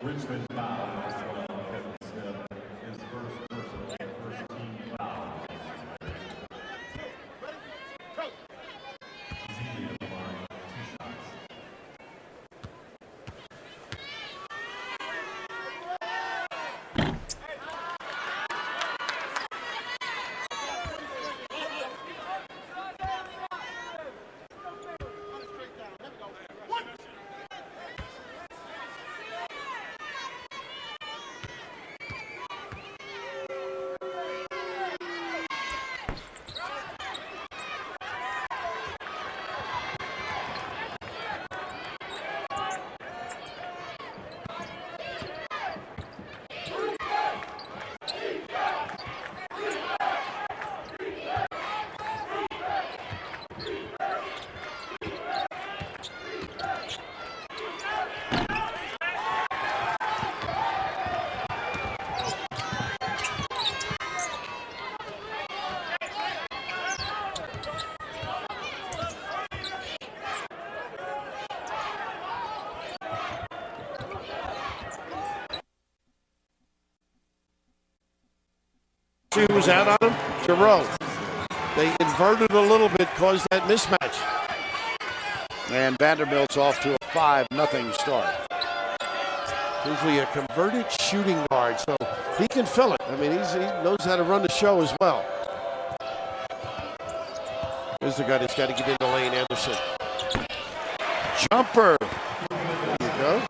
Richmond foul as well. Kevin Smith, his first personal, first team foul. Zealy at the line, 2 shots. She was out on him, Giroux. They inverted a little bit, caused that mismatch. And Vanderbilt's off to a 5-0 start. Usually a converted shooting guard, so he can fill it. I mean, he knows how to run the show as well. Here's the guy that's got to get in the lane, Anderson. Jumper. There you go.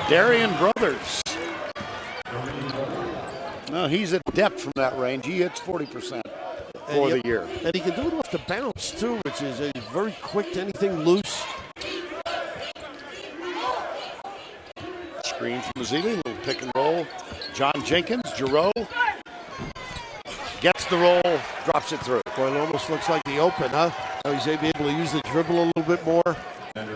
Darian Brothers. No, he's adept from that range. He hits 40% for the year. And he can do it off the bounce, too, which is he's very quick to anything loose. Screen from Zealy, little pick and roll. John Jenkins, Giroux. Gets the roll, drops it through. Well, it almost looks like the open, huh? How he's able to use the dribble a little bit more. I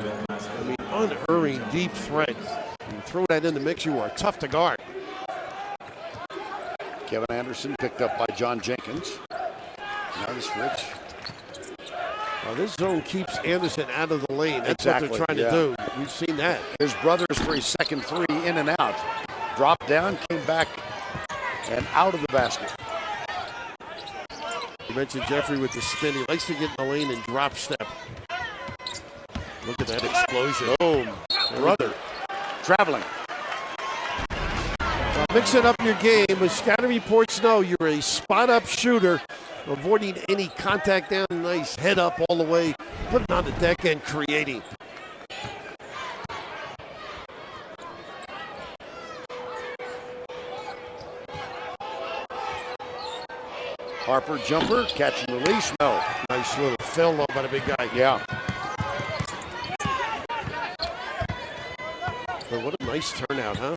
mean, unerring deep threat. You throw that in the mix, you are tough to guard. Kevin Anderson picked up by John Jenkins. Notice Rich. Well, this zone keeps Anderson out of the lane. That's exactly what they're trying to do. We've seen that. His brothers for his second three, in and out. Dropped down, came back, and out of the basket. You mentioned Jeffrey with the spin. He likes to get in the lane and drop step. Look at that explosion. Boom. Brother. Traveling. Mixing up your game, as scouting reports know, you're a spot-up shooter, avoiding any contact down, nice head up all the way, putting on the deck and creating. Harper jumper, catch and release, no. Nice little fill though by the big guy. Yeah. But what a nice turnout, huh?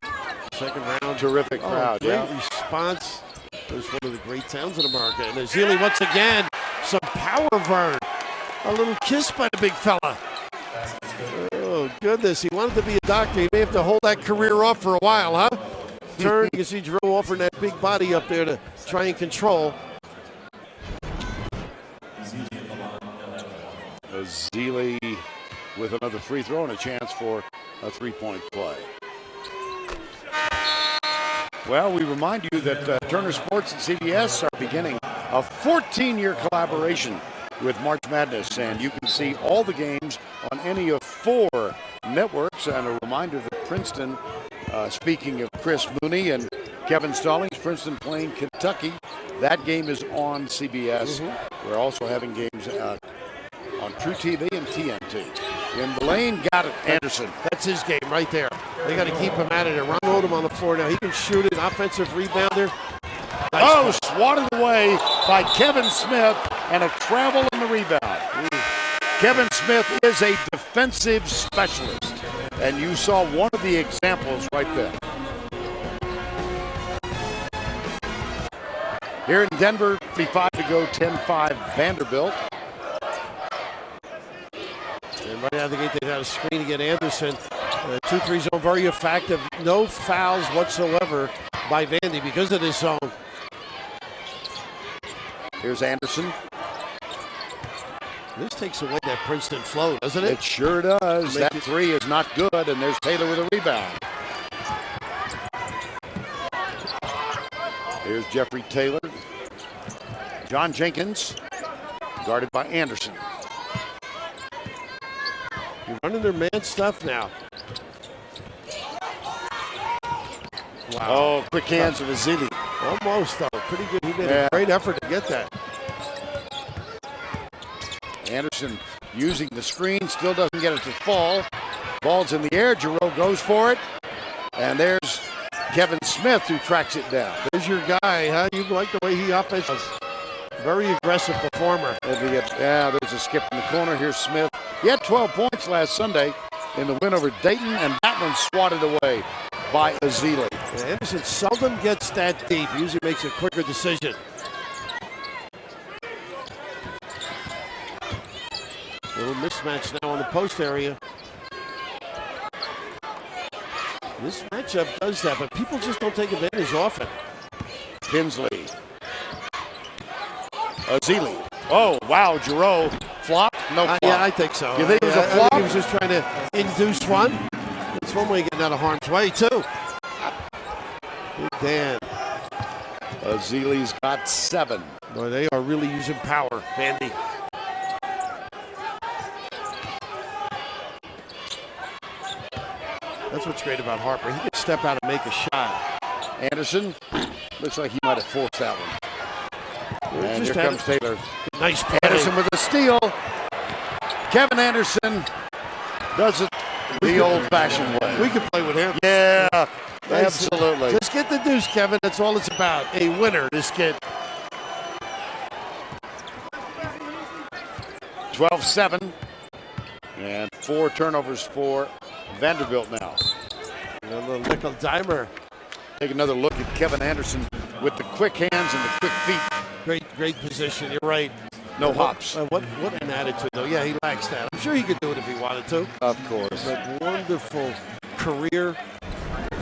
Second round. Terrific crowd, great response. It was one of the great towns in America. And Zealy once again, some power, Vern. A little kiss by the big fella. Oh, goodness. He wanted to be a doctor. He may have to hold that career off for a while, huh? Turn, you can see Drew offering that big body up there to try and control. Zealy with another free throw and a chance for a three-point play. Well, we remind you that Turner Sports and CBS are beginning a 14-year collaboration with March Madness, and you can see all the games on any of 4 networks. And a reminder that Princeton, speaking of Chris Mooney and Kevin Stallings, Princeton playing Kentucky. That game is on CBS. Mm-hmm. We're also having games on True TV and TNT. In the lane, got it, Anderson. That's his game right there. They got to keep him at it. And Ron Odom on the floor now. He can shoot it. Offensive rebounder. Nice swatted away by Kevin Smith, and a travel on the rebound. Kevin Smith is a defensive specialist, and you saw one of the examples right there. Here in Denver, 55 to go, 10-5 Vanderbilt. And right out of the gate, they had a screen to get Anderson. 2-3 zone, very effective. No fouls whatsoever by Vandy because of this zone. Here's Anderson. This takes away that Princeton flow, doesn't it? It sure does. That three is not good, and there's Taylor with a rebound. Here's Jeffrey Taylor. John Jenkins, guarded by Anderson. You're running their man stuff now. Wow. Oh, quick hands of Azili. Almost, though. Pretty good. He made a great effort to get that. Anderson using the screen, still doesn't get it to fall. Ball's in the air, Giroux goes for it. And there's Kevin Smith who tracks it down. There's your guy, huh? You like the way he offenses. Very aggressive performer. There's a skip in the corner. Here's Smith. He had 12 points last Sunday in the win over Dayton, and that one swatted away by Azili. Anderson seldom gets that deep. He usually makes a quicker decision. Little mismatch now on the post area. This matchup does that, but people just don't take advantage often. Kinsley. Azili. Oh, wow, Giroux. Flop? No flop. Yeah, I think so. You think it was a flop? I think he was just trying to induce one. It's one way of getting out of harm's way, too. Big Dan. Azili's got 7. Boy, they are really using power, Vandy. That's what's great about Harper. He can step out and make a shot. Anderson, looks like he might have forced that one. And just here comes Taylor. Nice play. Anderson with a steal. Kevin Anderson does it the old-fashioned way. We can play with him. Yeah, absolutely. Just get the deuce, Kevin. That's all it's about. A winner, this kid. 12-7. And 4 turnovers for Vanderbilt now. And a little nickel dimer. Take another look at Kevin Anderson with the quick hands and the quick feet. Great position. You're right. No hops. What an attitude, though. Yeah, he lacks that. I'm sure he could do it if he wanted to. Of course. But wonderful career.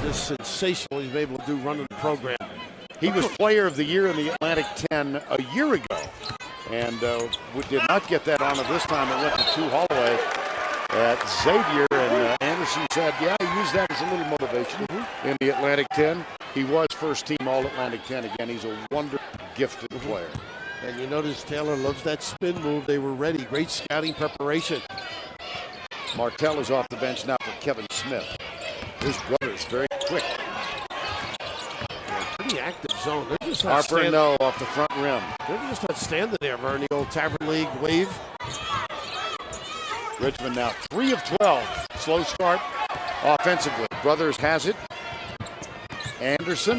Just sensational. He's been able to do running the program. He was player of the year in the Atlantic 10 a year ago. And did not get that honor this time. It went to 2 Holloway at Xavier. And Anderson said, yeah, he used that as a little motivation in the Atlantic 10. He was first team All-Atlantic 10 again. He's a wonderful, gifted player. And you notice Taylor loves that spin move. They were ready. Great scouting preparation. Martell is off the bench now for Kevin Smith. His brother's very quick. Pretty active zone. They're just not Harper, no, off the front rim. They're just not standing there, Vern. The old Tavern League wave. Richmond now 3 of 12. Slow start offensively. Brothers has it. Anderson